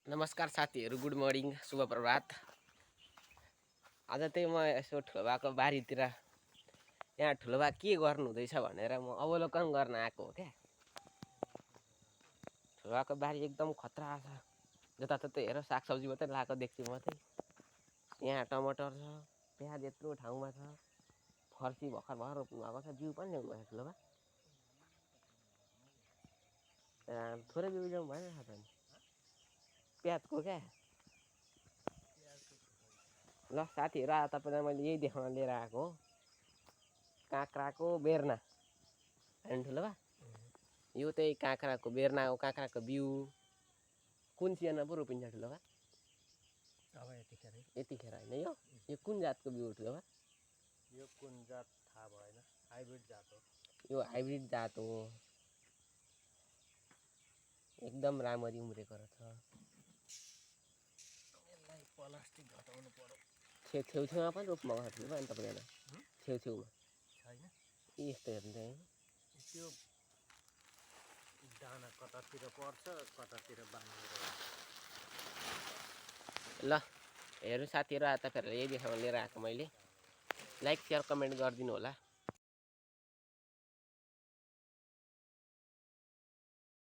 नमस्कार साथीहरू, good morning, शुभ प्रभात। आज चाहिँ म यसो ठुलोबाको बारीतिर यहाँ ठुलोबा के गर्नु हुँदैछ भनेर म अवलोकन गर्न आएको हो क्या। ठुलोबाको बारी एकदम खतरा छ। जताततै हेर सागसब्जी मात्रै लगाएको देख्छु म चाहिँ। यहाँ टमाटर छ, प्याज यत्रो ठाउँमा छ, फर्सी भर्खर भर्खर रोप्नु भएको छ। बिउ पनि ल्याउनु भएको ठुलोबा, थोरै बिउ ल्याउनु भएन त नि प्याजको क्या। ल साथीहरू, आज तपाईँलाई मैले यही देखाउन लिएर आएको हो, काँक्राको बेर्ना होइन ठुलोबा। यो चाहिँ काँक्राको बेर्ना हो, काँक्राको बिउ। कुन सिजनमा पो रोपिन्छ ठुलोबा? अब यतिखेर होइन। यो कुन जातको बिउ हो ठुलोबा? यो कुन जात थाहा भएन, हाइब्रिड जात हो। यो हाइब्रिड जात हो, एकदम राम्ररी उम्रेको रहेछ। यसलाई प्लास्टिक घटाउनु पर्यो। छेउछेउमा पनि रोप्नु भएको छ ठुलोबा अनि तपाईँले? छेउछेउमा छैन, यस्तो हेर्नु चाहिँ त्यो दाना कतातिर पर्छ, कतातिर बाँधेर। ल हेर्नु साथीहरू, आज तपाईँहरूलाई यही देखाउन लिएर आएको मैले। लाइक, सेयर, कमेन्ट गरिदिनु होला।